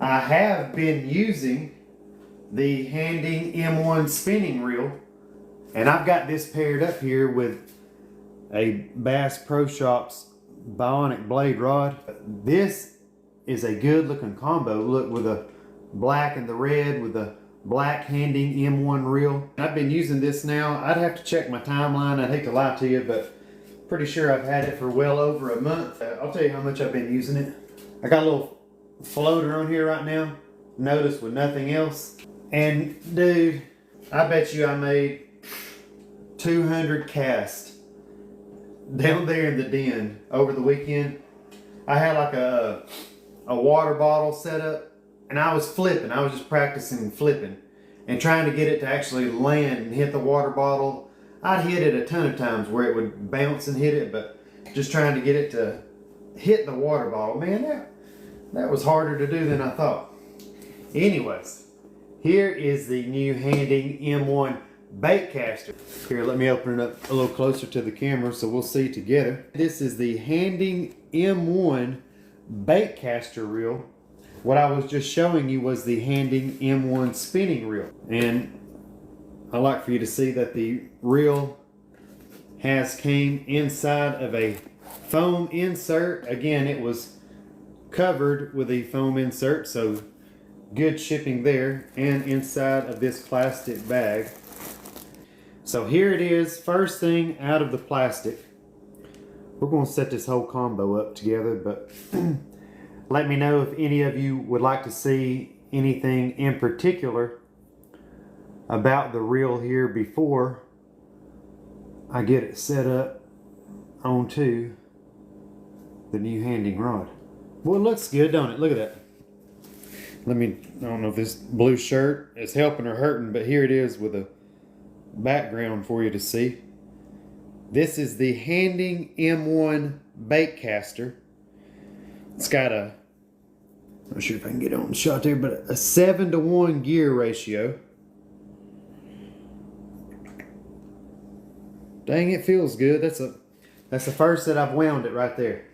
I have been using the Handing M1 spinning reel, and I've got this paired up here with a Bass Pro Shops bionic blade rod. This is a good looking combo. Look, with the black and the red with the black Handing M1 reel. I've been using this now. I'd have to check my timeline. I'd hate to lie to you, but pretty sure I've had it for well over a month. I'll tell you how much I've been using it. I got a little floater on here right now. Notice, with nothing else. And dude, I bet you I made 200 casts down there in the den over the weekend. I had like a water bottle set up, and I was flipping. I was just practicing flipping and trying to get it to actually land and hit the water bottle. I'd hit it a ton of times where it would bounce and hit it, but just trying to get it to hit the water bottle, man, that was harder to do than I thought. Anyways, here is the new Handing M1 Baitcaster. Here, let me open it up a little closer to the camera so we'll see together. This is the Handing M1 Baitcaster reel. What I was just showing you was the Handing M1 spinning reel. And I like for you to see that the reel came inside of a foam insert. Again, it was covered with a foam insert, so good shipping there, and inside of this plastic bag. So here it is, first thing out of the plastic. We're going to set this whole combo up together, but let me know if any of you would like to see anything in particular about the reel here before I get it set up onto the new Handing rod. Well, it looks good, don't it? Look at that. I don't know if this blue shirt is helping or hurting, but here it is with a background for you to see. This is the Handing M1 Baitcaster. It's got I'm not sure if I can get on the shot there, but a 7-to-1 gear ratio. Dang, it feels good. That's the first that I've wound it right there.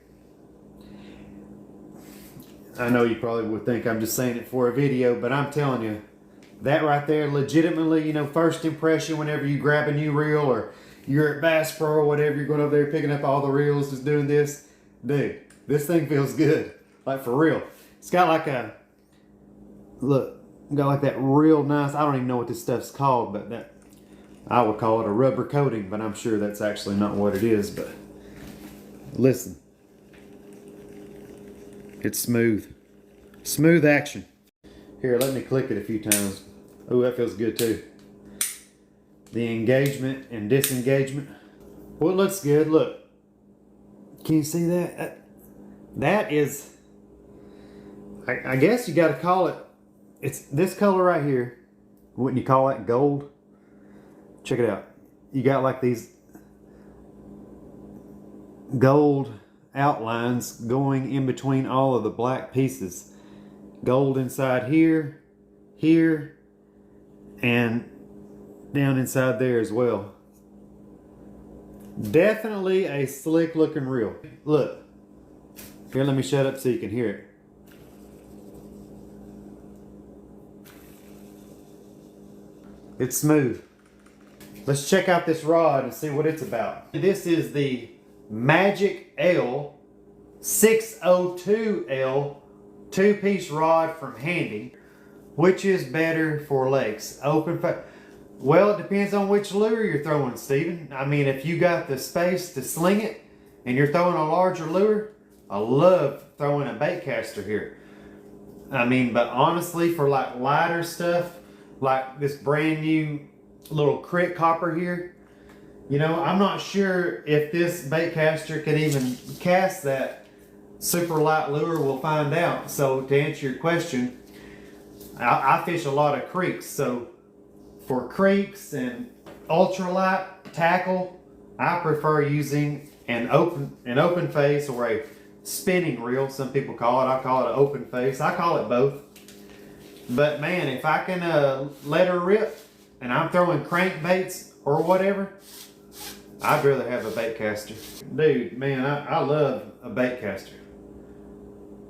I know you probably would think I'm just saying it for a video, but I'm telling you, that right there, legitimately, you know, first impression whenever you grab a new reel, or you're at Bass Pro or whatever, you're going over there picking up all the reels, just doing this. Dude, this thing feels good. Like, for real. It's got like a, look, got like that real nice, I don't even know what this stuff's called, but that, I would call it a rubber coating, but I'm sure that's actually not what it is. But listen, it's smooth. Smooth action. Here, let me click it a few times. Oh, that feels good too. The engagement and disengagement. Well, it looks good. Look. Can you see that? That is, I guess you got to call it, it's this color right here. Wouldn't you call that gold? Check it out. You got like these gold outlines going in between all of the black pieces. Gold inside here, here, and down inside there as well. Definitely a slick looking reel. Look. Here, let me shut up so you can hear it. It's smooth. Let's check out this rod and see what it's about. This is the Magic L 602L 2-piece rod from Handing. Which is better for lakes? Well, it depends on which lure you're throwing, Stephen. I mean, if you got the space to sling it and you're throwing a larger lure, I love throwing a Baitcaster here. I mean, but honestly, for like lighter stuff, like this brand new little crit copper here, you know, I'm not sure if this Baitcaster can even cast that super light lure. We'll find out. So to answer your question, I fish a lot of creeks. So for creeks and ultralight tackle, I prefer using an open face or a spinning reel, some people call it. I call it an open face. I call it both. But man, if I can let her rip and I'm throwing crankbaits or whatever, I'd rather have a Baitcaster. Dude, man, I love a Baitcaster.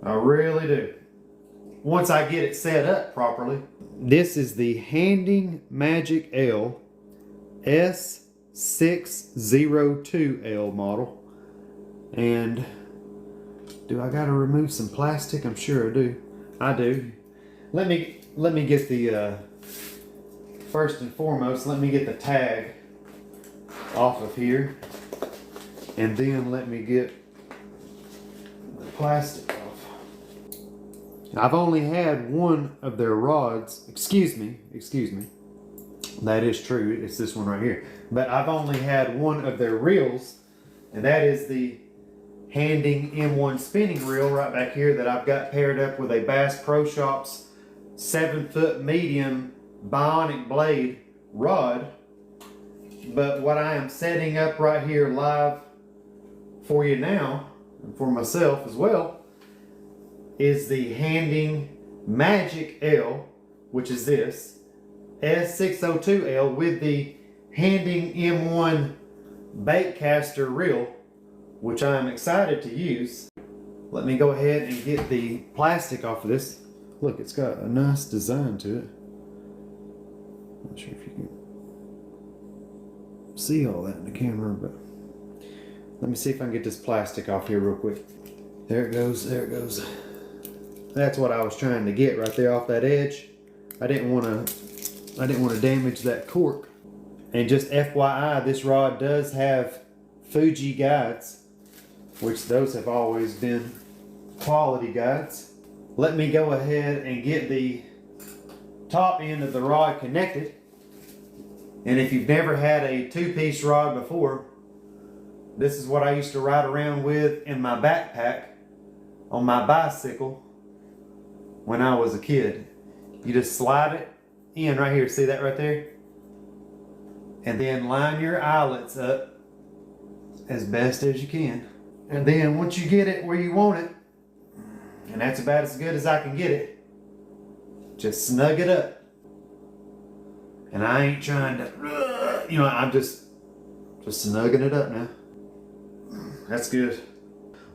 I really do. once I get it set up properly. This is the Handing Magic L S602L model. And do I gotta remove some plastic? I'm sure I do. I do. Let me get the first and foremost, let me get the tag off of here, and then let me get the plastic off. I've only had one of their rods, excuse me, that is true, it's this one right here, but I've only had one of their reels, and that is the Handing M1 spinning reel right back here that I've got paired up with a Bass Pro Shops 7-foot medium bionic blade rod. But what I am setting up right here live for you now, and for myself as well, is the Handing Magic L, which is this S602L with the Handing M1 Baitcaster reel, which I am excited to use. Let me go ahead and get the plastic off of this. Look, it's got a nice design to it. Not sure if you can see all that in the camera, but let me see if I can get this plastic off here real quick. There it goes, there it goes. That's what I was trying to get right there off that edge. I didn't want to damage that cork. And just FYI, this rod does have Fuji guides, which those have always been quality guides. Let me go ahead and get the top end of the rod connected. And if you've never had a two-piece rod before, this is what I used to ride around with in my backpack on my bicycle when I was a kid. You just slide it in right here, see that right there? And then line your eyelets up as best as you can. And then once you get it where you want it, and that's about as good as I can get it, just snug it up. And I ain't trying to, I'm just snugging it up now. That's good.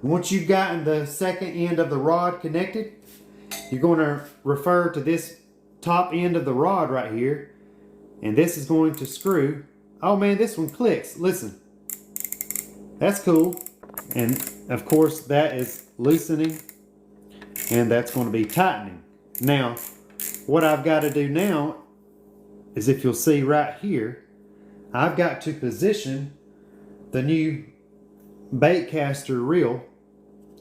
Once you've gotten the second end of the rod connected, you're going to refer to this top end of the rod right here, and this is going to screw. Oh man, this one clicks. Listen, that's cool. And of course that is loosening, and that's going to be tightening. Now, what I've got to do now is, if you'll see right here, I've got to position the new Baitcaster reel.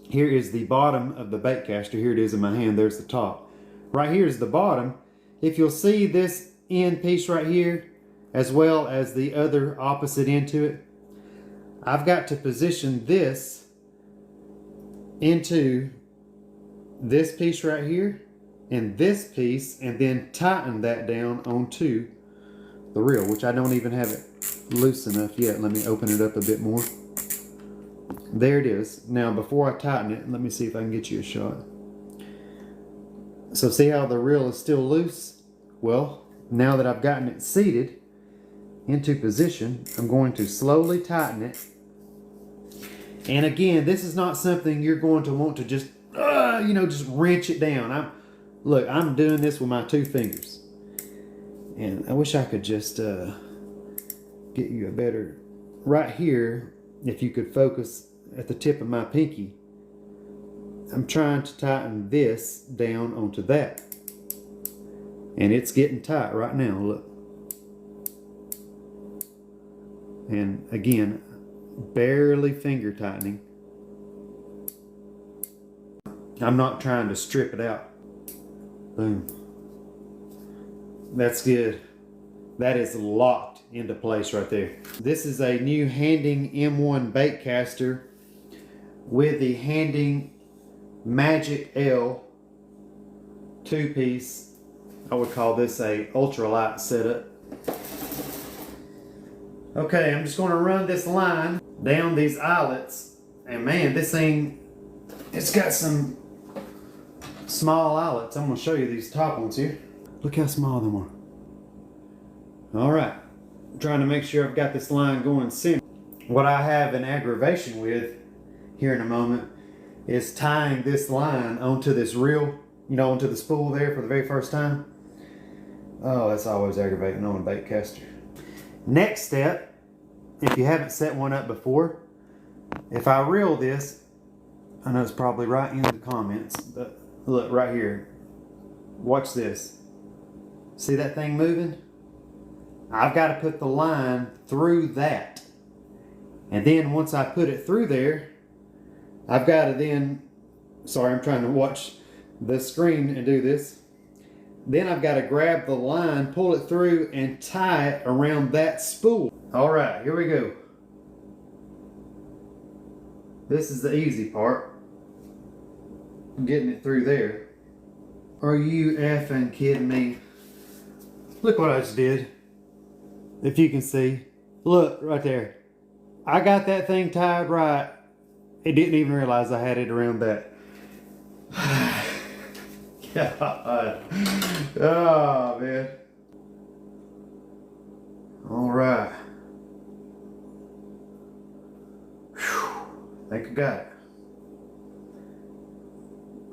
Here is the bottom of the Baitcaster. Here it is in my hand. There's the top. Right here is the bottom. If you'll see this end piece right here, as well as the other opposite end to it, I've got to position this into this piece right here and this piece, and then tighten that down onto the reel, which I don't even have it loose enough yet. Let me open it up a bit more. There it is. Now before I tighten it, let me see if I can get you a shot. So see how the reel is still loose? Well, now that I've gotten it seated into position, I'm going to slowly tighten it. And again, this is not something you're going to want to just, just wrench it down. Look, I'm doing this with my 2 fingers. And I wish I could just get you a better, right here, if you could focus at the tip of my pinky. I'm trying to tighten this down onto that. And it's getting tight right now, look. And again, barely finger tightening. I'm not trying to strip it out. Boom. That's good. That is locked into place right there. This is a new Handing M1 Baitcaster with the Handing Magic L 2-piece. I would call this a ultralight setup. Okay, I'm just going to run this line down these eyelets, and man, this thing, it's got some small eyelets. I'm going to show you these top ones here. Look how small them are. Alright, I'm trying to make sure I've got this line going center. What I have an aggravation with here in a moment is tying this line onto this reel you know, onto the spool there for the very first time. Oh, that's always aggravating on a baitcaster. Next step, if you haven't set one up before, if I reel this, I know it's probably right in the comments, but look right here. Watch this. See that thing moving? I've got to put the line through that. And then once I put it through there, I've got to then, sorry, I'm trying to watch the screen and do this. Then I've got to grab the line, pull it through, and tie it around that spool. All right, here we go. This is the easy part. Getting it through there. Are you effing kidding me? Look what I just did. If you can see. Look, right there. I got that thing tied right. It didn't even realize I had it around that. God. Oh, man. All right. Whew. I think I got it.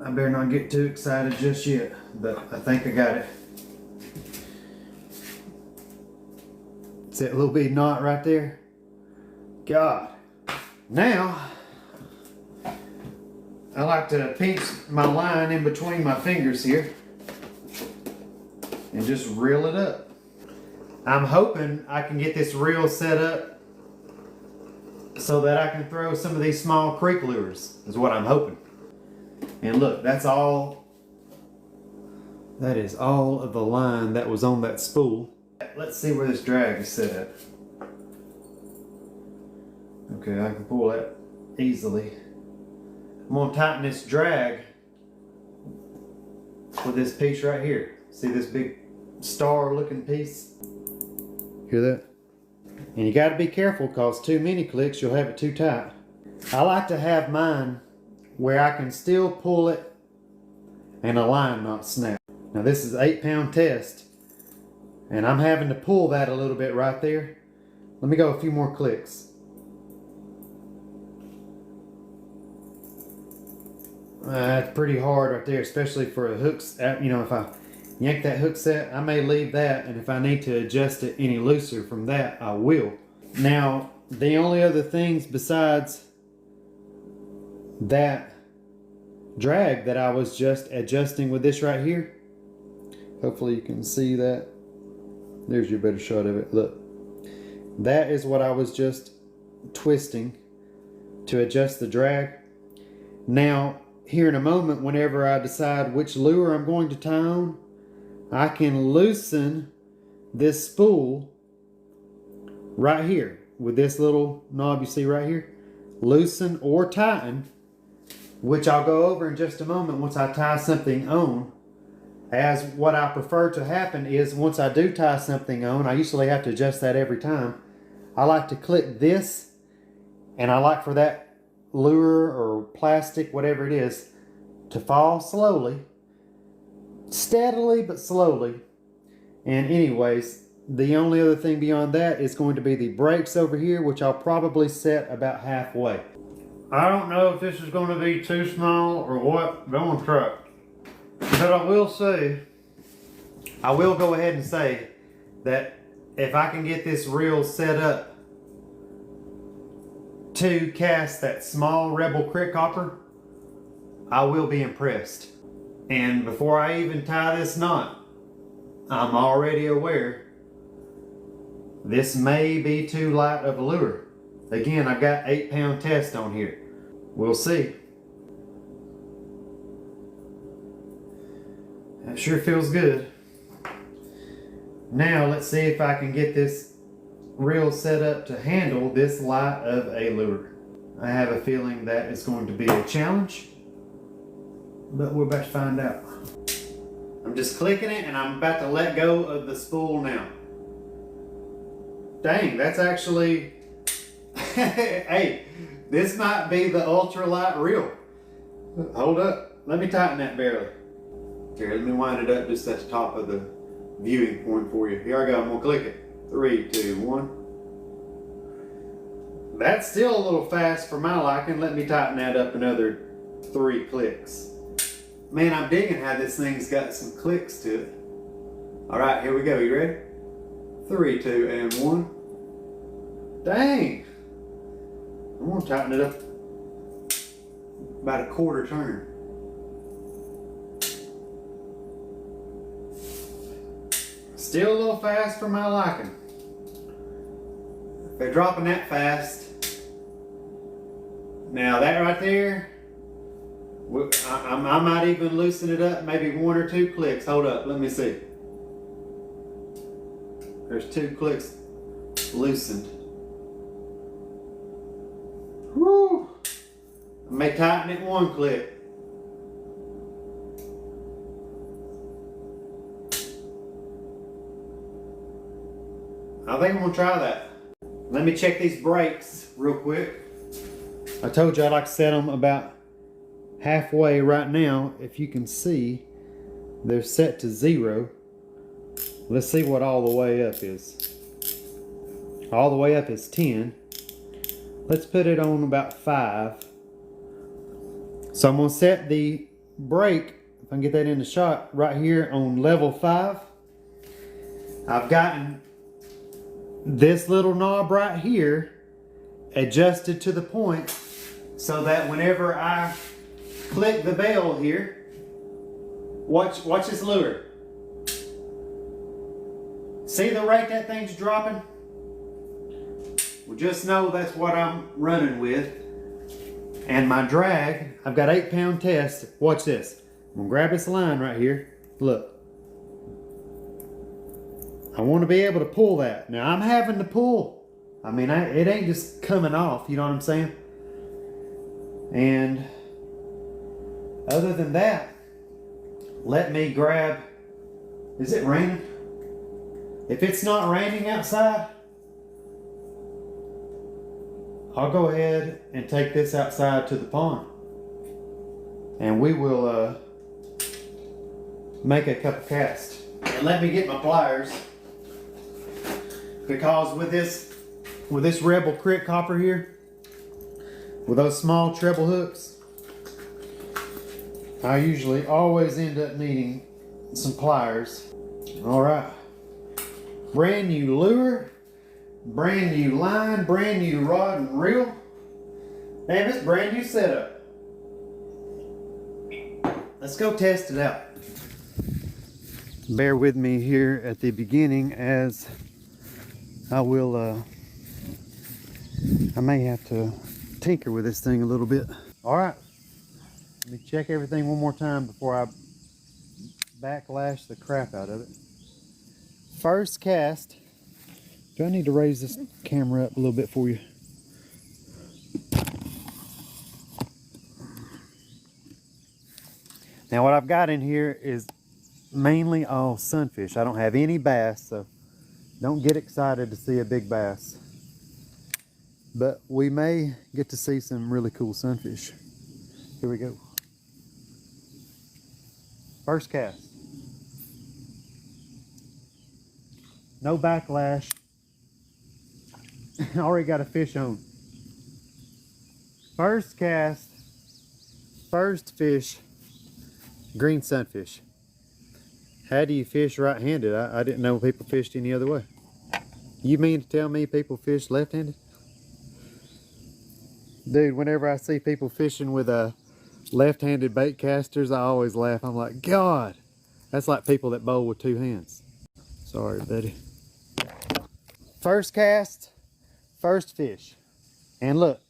I better not get too excited just yet, but I think I got it. See that little bitty knot right there? God. Now, I like to pinch my line in between my fingers here and just reel it up. I'm hoping I can get this reel set up so that I can throw some of these small creek lures, is what I'm hoping. And look, that's all, that is all of the line that was on that spool. Let's see where this drag is set up. Okay, I can pull that easily. I'm gonna tighten this drag with this piece right here. See this big star looking piece? Hear that? And you gotta be careful, cause too many clicks, you'll have it too tight. I like to have mine where I can still pull it and a line not snap. Now this is an 8-pound test, and I'm having to pull that a little bit right there. Let me go a few more clicks. It's pretty hard right there, especially for a hook. You know, if I yank that hook set, I may leave that, and if I need to adjust it any looser from that, I will. Now, the only other things besides that drag that I was just adjusting with this right here, hopefully you can see that. There's your better shot of it. Look, that is what I was just twisting to adjust the drag. Now here in a moment, whenever I decide which lure I'm going to tie on, I can loosen this spool right here with this little knob you see right here. Loosen or tighten, which I'll go over in just a moment once I tie something on. As what I prefer to happen is once I do tie something on, I usually have to adjust that every time. I like to click this, and I like for that lure or plastic, whatever it is, to fall slowly, steadily but slowly. And anyways, the only other thing beyond that is going to be the brakes over here, which I'll probably set about halfway. I don't know if this is going to be too small or what, but I'm going to try it. But I will say, I will go ahead and say that if I can get this reel set up to cast that small Rebel Crick Hopper, I will be impressed. And before I even tie this knot, I'm already aware this may be too light of a lure. Again, I've got 8-pound test on here. We'll see. That sure feels good. Now let's see if I can get this reel set up to handle this light of a lure. I have a feeling that it's going to be a challenge, but we're about to find out. I'm just clicking it and I'm about to let go of the spool now. Dang, that's actually, hey, this might be the ultralight reel. Hold up, let me tighten that barely. Here, let me wind it up just at the top of the viewing point for you. Here I go, I'm gonna click it. 3, 2, 1. That's still a little fast for my liking. Let me tighten that up another 3 clicks. Man, I'm digging how this thing's got some clicks to it. All right, here we go. You ready? 3, 2, and 1. Dang! I'm gonna tighten it up about a quarter turn. Still a little fast for my liking. If they're dropping that fast, now that right there, I might even loosen it up, maybe 1 or 2 clicks. Hold up, let me see. There's 2 clicks loosened. Woo! I may tighten it 1 click. I think I'm gonna try that. Let me check these brakes real quick. I told you I'd like to set them about halfway right now. If you can see, they're set to 0. Let's see what all the way up is. All the way up is 10. Let's put it on about 5. So I'm gonna set the brake, if I can get that in the shot, right here on level 5. I've gotten this little knob right here adjusted to the point so that whenever I click the bell here, watch this lure. See the rate that thing's dropping? Well, just know that's what I'm running with. And my drag, I've got 8-pound test. Watch this. I'm gonna grab this line right here. Look. I want to be able to pull that. Now I'm having to pull. I mean, it ain't just coming off, you know what I'm saying? And other than that, let me grab, is it raining? If it's not raining outside, I'll go ahead and take this outside to the pond. And we will make a couple casts. And let me get my pliers. Because with this Rebel Crit Copper here, with those small treble hooks, I usually always end up needing some pliers. All right, brand new lure, brand new line, brand new rod and reel. Damn, it's brand new setup. Let's go test it out. Bear with me here at the beginning as I will, I may have to tinker with this thing a little bit. All right, let me check everything one more time before I backlash the crap out of it. First cast. Do I need to raise this camera up a little bit for you? Now what I've got in here is mainly all sunfish. I don't have any bass, so don't get excited to see a big bass. But we may get to see some really cool sunfish. Here we go. First cast. No backlash. Already got a fish on. First cast. First fish. Green sunfish. How do you fish right-handed? I didn't know people fished any other way. You mean to tell me people fish left-handed? Dude, whenever I see people fishing with left-handed bait casters, I always laugh. I'm like, God, that's like people that bowl with 2 hands. Sorry, buddy. First cast, first fish. And look,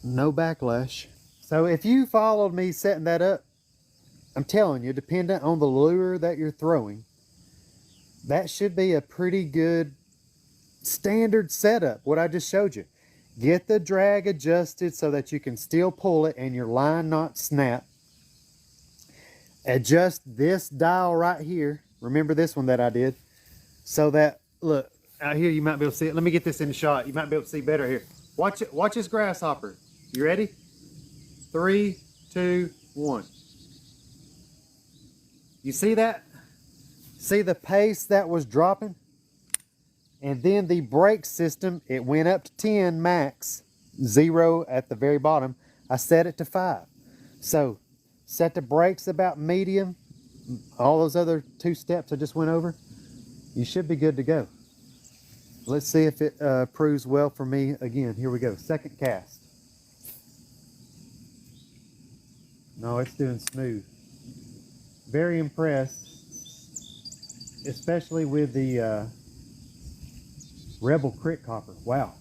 no backlash. So if you followed me setting that up, I'm telling you, dependent on the lure that you're throwing, that should be a pretty good standard setup, what I just showed you. Get the drag adjusted so that you can still pull it and your line not snap. Adjust this dial right here. Remember this one that I did. So that, look, out here you might be able to see it. Let me get this in the shot. You might be able to see better here. Watch it. Watch this grasshopper. You ready? 3, 2, 1. You see that? See the pace that was dropping? And then the brake system, it went up to 10 max, 0 at the very bottom. I set it to 5. So set the brakes about medium, all those other 2 steps I just went over, you should be good to go. Let's see if it proves well for me again. Here we go, second cast. No, it's doing smooth. Very impressed, especially with the Rebel Crit Copper. Wow.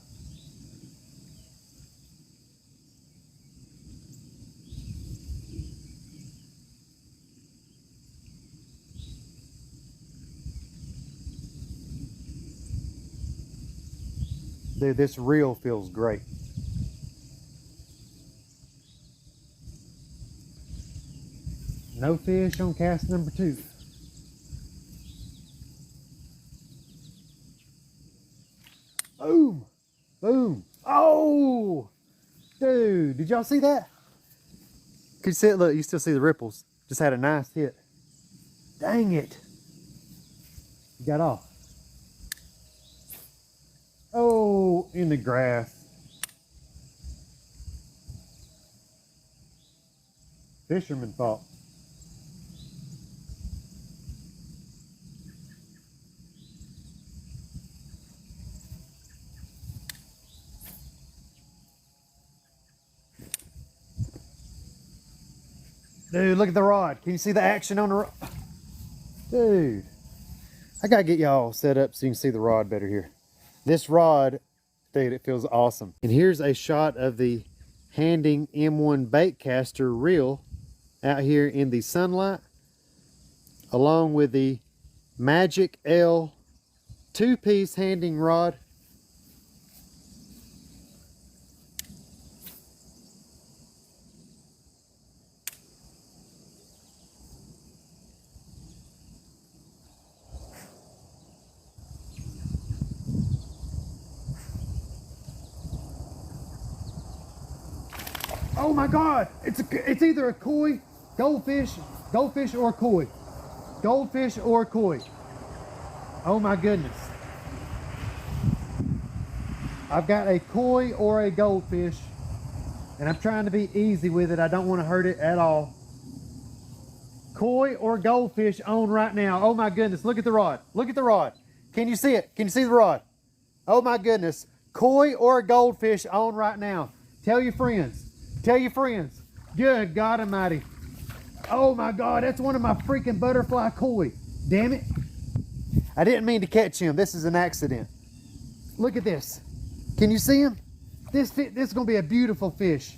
Dude, this reel feels great. No fish on cast number 2. Boom! Boom! Oh! Dude, did y'all see that? Could you see it? Look, you still see the ripples. Just had a nice hit. Dang it. You got off. Oh, in the grass. Fisherman fault. Dude, look at the rod. Can you see the action on the rod? Dude, I gotta get y'all set up so you can see the rod better here. This rod, dude, it feels awesome. And here's a shot of the Handing M1 Baitcaster reel out here in the sunlight, along with the Magic L 2-piece handing rod. Oh my God! It's either a koi, goldfish or koi. Goldfish or koi. Oh my goodness. I've got a koi or a goldfish, and I'm trying to be easy with it. I don't want to hurt it at all. Koi or goldfish on right now. Oh my goodness, look at the rod. Look at the rod. Can you see it? Can you see the rod? Oh my goodness. Koi or goldfish on right now. Tell your friends. Tell your friends. Good God Almighty. Oh my God, that's one of my freaking butterfly koi. Damn it. I didn't mean to catch him. This is an accident. Look at this. Can you see him? This is gonna be a beautiful fish.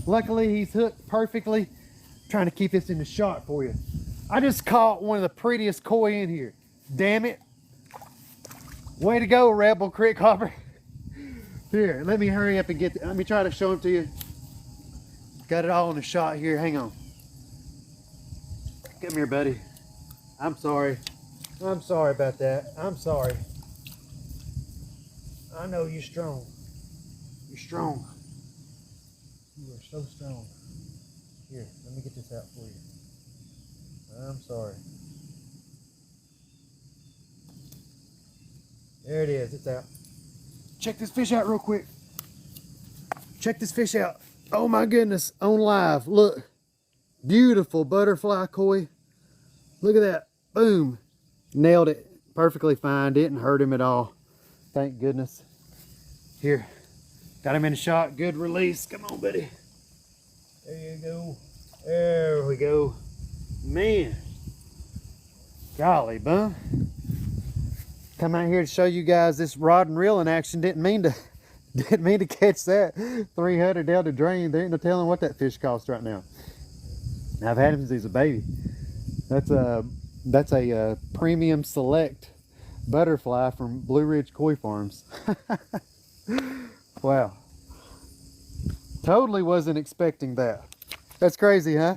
Luckily, he's hooked perfectly. I'm trying to keep this in the shot for you. I just caught one of the prettiest koi in here. Damn it. Way to go, Rebel Crit Copper. Here, let me hurry up and let me try to show him to you. Got it all in the shot here. Hang on. Come here, buddy. I'm sorry. I'm sorry about that. I'm sorry. I know you're strong. You're strong. You are so strong. Here, let me get this out for you. I'm sorry. There it is. It's out. Check this fish out real quick. Check this fish out. Oh my goodness, on live. Look. Beautiful butterfly koi. Look at that. Boom. Nailed it. Perfectly fine. Didn't hurt him at all. Thank goodness. Here. Got him in a shot. Good release. Come on, buddy. There you go. There we go. Man. Golly, bum. Come out here to show you guys this rod and reel in action. Didn't mean to catch that 300 down the drain. There ain't no telling what that fish costs right now. I've had him since he's a baby. That's a premium select butterfly from Blue Ridge Koi Farms. Wow. Totally wasn't expecting that. That's crazy, huh?